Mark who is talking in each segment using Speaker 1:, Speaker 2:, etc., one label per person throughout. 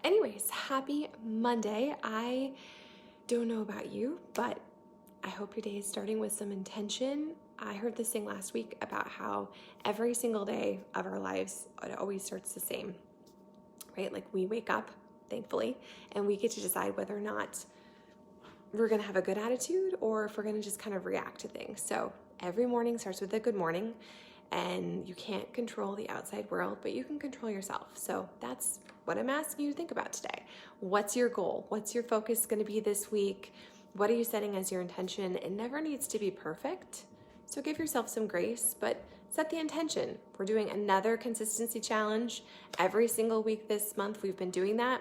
Speaker 1: Anyways, happy Monday. I don't know about you, but I hope your day is starting with some intention. I heard this thing last week about how every single day of our lives, it always starts the same, right? Like we wake up, thankfully, and we get to decide whether or not we're going to have a good attitude or if we're going to just kind of react to things. So every morning starts with a good morning, and you can't control the outside world, but you can control yourself. So that's what I'm asking you to think about today. What's your goal? What's your focus going to be this week? What are you setting as your intention? It never needs to be perfect, so give yourself some grace, but set the intention. We're doing another consistency challenge every single week this month. We've been doing that.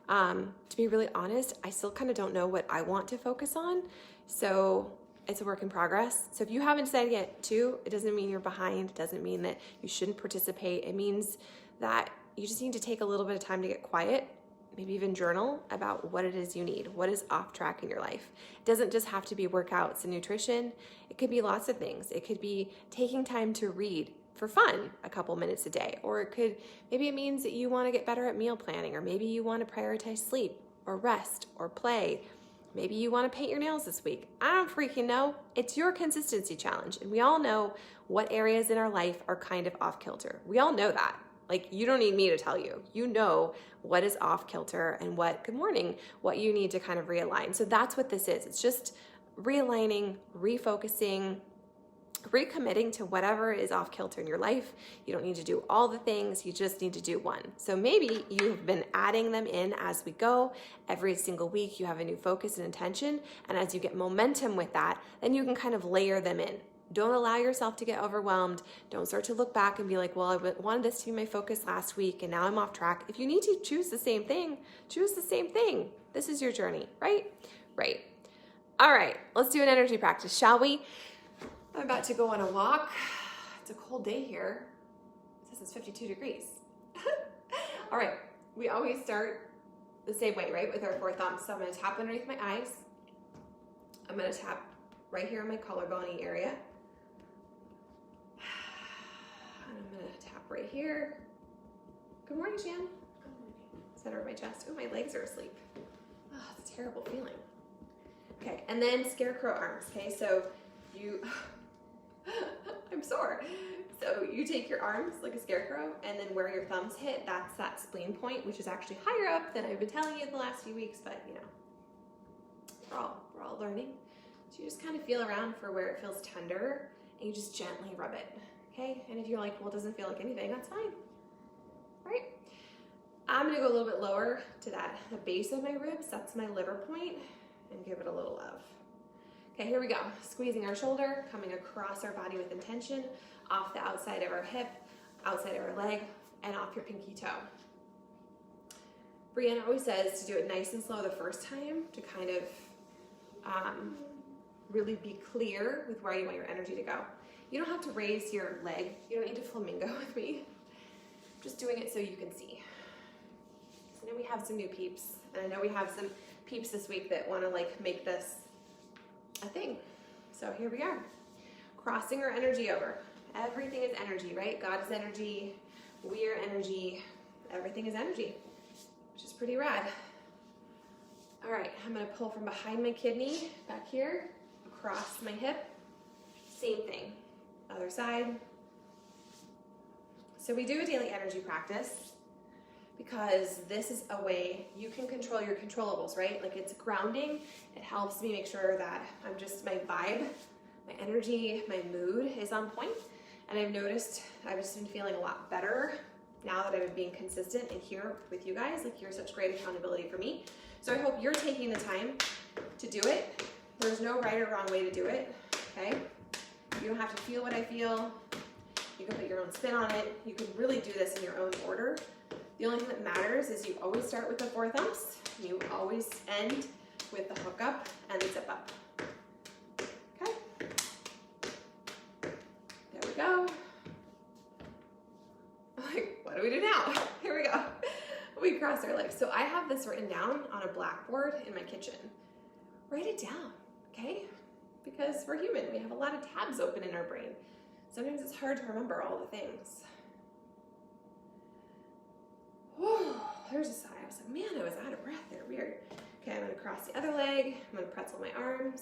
Speaker 1: To be really honest, I still kind of don't know what I want to focus on, so it's a work in progress. So if you haven't decided yet too, it doesn't mean you're behind. It doesn't mean that you shouldn't participate. It means that you just need to take a little bit of time to get quiet, maybe even journal about what it is you need, what is off track in your life. It doesn't just have to be workouts and nutrition. It could be lots of things. It could be taking time to read for fun a couple minutes a day, or maybe it means that you want to get better at meal planning, or maybe you want to prioritize sleep or rest or play. Maybe you want to paint your nails this week. I don't freaking know. It's your consistency challenge. And we all know what areas in our life are kind of off kilter. We all know that. Like, you don't need me to tell you. You know what is off kilter and what you need to kind of realign. So that's what this is. It's just realigning, refocusing, recommitting to whatever is off kilter in your life. You don't need to do all the things, you just need to do one. So maybe you've been adding them in as we go. Every single week you have a new focus and intention, and as you get momentum with that, then you can kind of layer them in. Don't allow yourself to get overwhelmed. Don't start to look back and be like, well, I wanted this to be my focus last week and now I'm off track. If you need to choose the same thing, choose the same thing. This is your journey, right? Right. All right, let's do an energy practice, shall we? I'm about to go on a walk. It's a cold day here. It says it's 52 degrees. All right, we always start the same way, right? With our four thumbs. So I'm gonna tap underneath my eyes. I'm gonna tap right here in my collarbone area. And I'm gonna tap right here. Good morning, Jan. Good morning. Center of my chest. Oh, my legs are asleep. Oh, it's a terrible feeling. Okay, and then scarecrow arms, okay? So I'm sore. So you take your arms like a scarecrow, and then where your thumbs hit, that's that spleen point, which is actually higher up than I've been telling you the last few weeks, but you know, we're all learning. So you just kind of feel around for where it feels tender, and you just gently rub it, okay? And if you're like, well, it doesn't feel like anything, that's fine, right? I'm gonna go a little bit lower to the base of my ribs, that's my liver point, and give it a little love. Okay, here we go. Squeezing our shoulder, coming across our body with intention, off the outside of our hip, outside of our leg, and off your pinky toe. Brianna always says to do it nice and slow the first time to kind of really be clear with where you want your energy to go. You don't have to raise your leg. You don't need to flamingo with me. I'm just doing it so you can see. So I know we have some new peeps, and I know we have some peeps this week that want to like make this a thing. So here we are, crossing our energy over. Everything is energy, right? God is energy, we are energy, everything is energy, which is pretty rad. All right, I'm gonna pull from behind my kidney, back here, across my hip, same thing, other side. So we do a daily energy practice because this is a way you can control your controllables, right? Like, it's grounding. It helps me make sure that my vibe, my energy, my mood is on point. And I've noticed I've just been feeling a lot better now that I've been being consistent and here with you guys. Like, you're such great accountability for me. So I hope you're taking the time to do it. There's no right or wrong way to do it, okay? You don't have to feel what I feel. You can put your own spin on it. You can really do this in your own order. The only thing that matters is you always start with the four thumbs. You always end with the hook up and the zip up. Okay? There we go. Like, what do we do now? Here we go. We cross our legs. So I have this written down on a blackboard in my kitchen. Write it down, okay? Because we're human. We have a lot of tabs open in our brain. Sometimes it's hard to remember all the things. Whew, there's a sigh was like, man, I was out of breath there, weird. Okay, I'm gonna cross the other leg. I'm gonna pretzel my arms.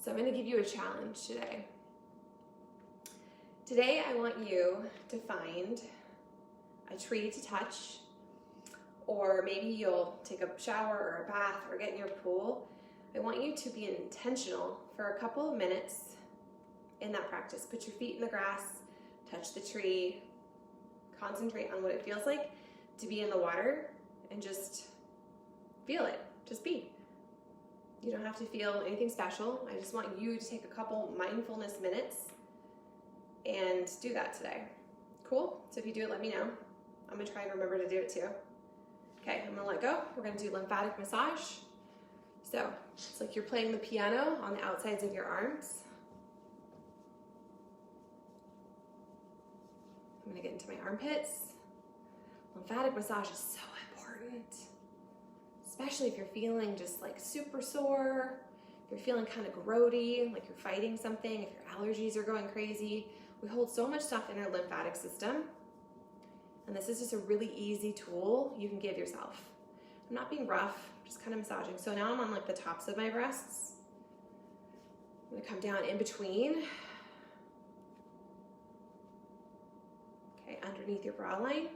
Speaker 1: So I'm gonna give you a challenge today. Today I want you to find a tree to touch, or maybe you'll take a shower or a bath or get in your pool. I want you to be intentional for a couple of minutes in that practice. Put your feet in the grass, touch the tree, concentrate on what it feels like to be in the water, and just feel it, just be. You don't have to feel anything special. I just want you to take a couple mindfulness minutes and do that today. Cool? So if you do it, let me know. I'm gonna try and remember to do it too. Okay, I'm gonna let go. We're gonna do lymphatic massage. So it's like you're playing the piano on the outsides of your arms. I'm gonna get into my armpits. Lymphatic massage is so important, especially if you're feeling just like super sore, if you're feeling kind of grody, like you're fighting something, if your allergies are going crazy. We hold so much stuff in our lymphatic system, and this is just a really easy tool you can give yourself. I'm not being rough, just kind of massaging. So now I'm on like the tops of my breasts. I'm gonna come down in between. Okay, underneath your bra line.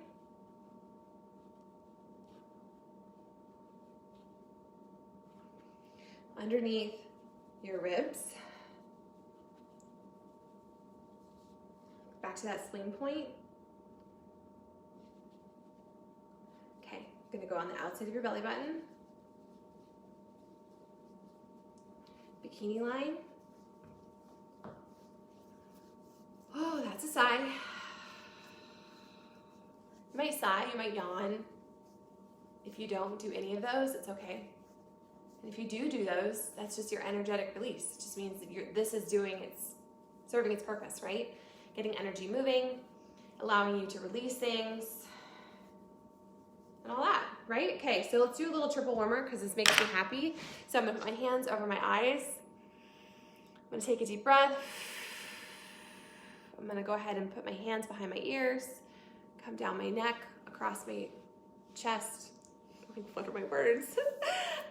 Speaker 1: Underneath your ribs. Back to that spleen point. Okay, I'm gonna go on the outside of your belly button. Bikini line. Oh, that's a sigh. You might sigh, you might yawn. If you don't do any of those, it's okay. And if you do those, that's just your energetic release. It just means that this is serving its purpose, right? Getting energy moving, allowing you to release things, and all that, right? Okay, so let's do a little triple warmer because this makes me happy. So I'm gonna put my hands over my eyes. I'm gonna take a deep breath. I'm gonna go ahead and put my hands behind my ears, come down my neck, across my chest. What are my words?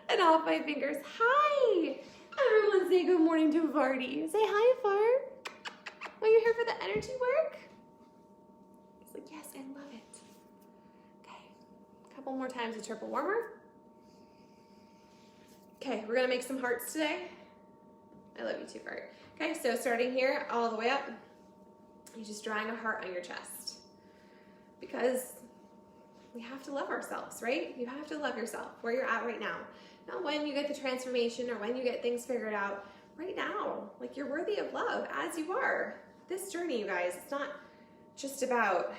Speaker 1: And off my fingers. Hi! Everyone say good morning to Vardy. Say hi, Fart. Oh, you're here for the energy work? He's like, yes, I love it. Okay, a couple more times a triple warmer. Okay, we're gonna make some hearts today. I love you too, Fart. Okay, so starting here all the way up, you're just drawing a heart on your chest. Because we have to love ourselves, right? You have to love yourself where you're at right now. Not when you get the transformation or when you get things figured out. Right now, like you're worthy of love as you are. This journey, you guys, it's not just about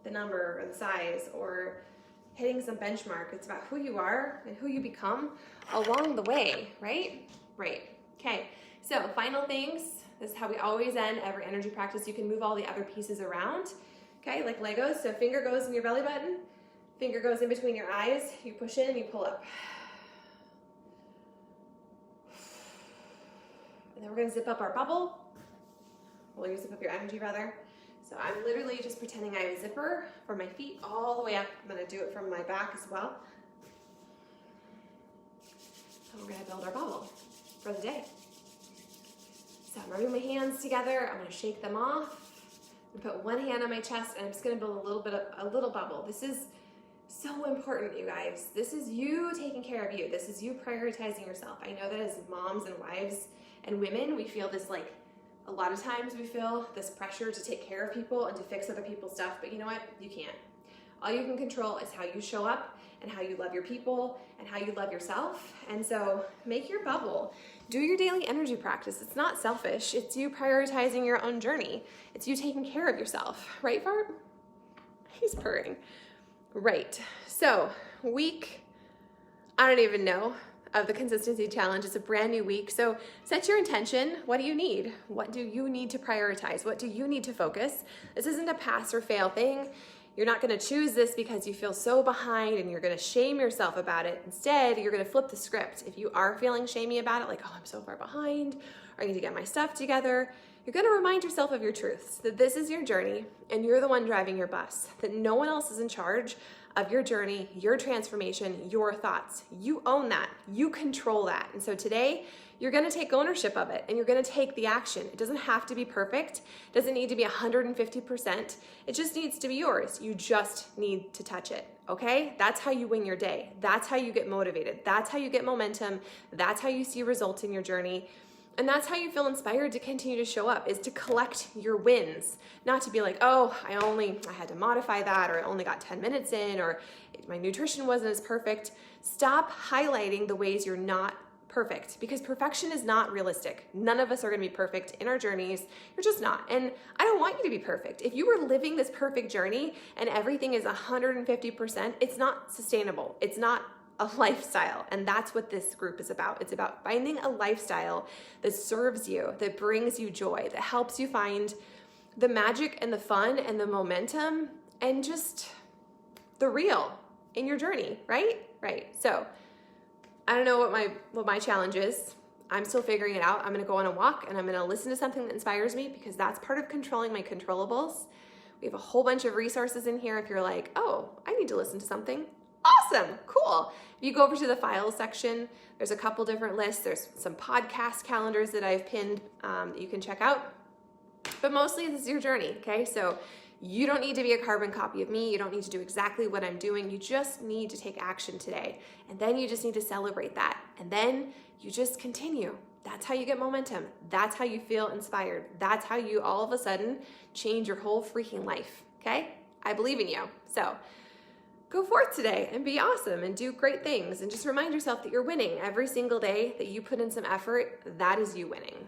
Speaker 1: the number or the size or hitting some benchmark. It's about who you are and who you become along the way, right? Right. Okay, so final things. This is how we always end every energy practice. You can move all the other pieces around, okay, like Legos. So finger goes in your belly button, finger goes in between your eyes, you push in, you pull up. And then we're gonna zip up our bubble. Well, you zip up your energy rather. So I'm literally just pretending I have a zipper from my feet all the way up. I'm gonna do it from my back as well. So we're gonna build our bubble for the day. So I'm rubbing my hands together. I'm gonna shake them off. I'm gonna put one hand on my chest and I'm just gonna build a little bubble. This is so important, you guys. This is you taking care of you. This is you prioritizing yourself. I know that as moms and wives and women, we feel this like, a lot of times we feel this pressure to take care of people and to fix other people's stuff, but you know what? You can't. All you can control is how you show up and how you love your people and how you love yourself. And so make your bubble. Do your daily energy practice. It's not selfish. It's you prioritizing your own journey. It's you taking care of yourself. Right, Fart? He's purring. Right. So week, I don't even know, of the consistency challenge. It's a brand new week. So set your intention. What do you need? What do you need to prioritize? What do you need to focus? This isn't a pass or fail thing. You're not going to choose this because you feel so behind and you're going to shame yourself about it. Instead, you're going to flip the script. If you are feeling shamey about it, like, oh, I'm so far behind, or I need to get my stuff together, you're going to remind yourself of your truths, that this is your journey and you're the one driving your bus, that no one else is in charge of your journey, your transformation, your thoughts. You own that. You control that. And so today, you're going to take ownership of it and you're going to take the action. It doesn't have to be perfect. It doesn't need to be 150%. It just needs to be yours. You just need to touch it. Okay? That's how you win your day. That's how you get motivated. That's how you get momentum. That's how you see results in your journey. And that's how you feel inspired to continue to show up, is to collect your wins. Not to be like, oh, I had to modify that, or I only got 10 minutes in, or my nutrition wasn't as perfect. Stop highlighting the ways you're not perfect, because perfection is not realistic. None of us are going to be perfect in our journeys. You're just not. And I don't want you to be perfect. If you were living this perfect journey and everything is 150%, it's not sustainable. It's not a lifestyle. And that's what this group is about. It's about finding a lifestyle that serves you, that brings you joy, that helps you find the magic and the fun and the momentum and just the real in your journey, right? Right. So I don't know what my challenge is. I'm still figuring it out. I'm going to go on a walk and I'm going to listen to something that inspires me, because that's part of controlling my controllables. We have a whole bunch of resources in here if you're like, oh, I need to listen to something. Awesome, cool. If you go over to the files section, there's a couple different lists. There's some podcast calendars that I've pinned that you can check out. But mostly this is your journey, okay? So you don't need to be a carbon copy of me. You don't need to do exactly what I'm doing. You just need to take action today. And then you just need to celebrate that. And then you just continue. That's how you get momentum. That's how you feel inspired. That's how you all of a sudden change your whole freaking life, okay? I believe in you. So go forth today and be awesome and do great things. And just remind yourself that you're winning every single day that you put in some effort. That is you winning.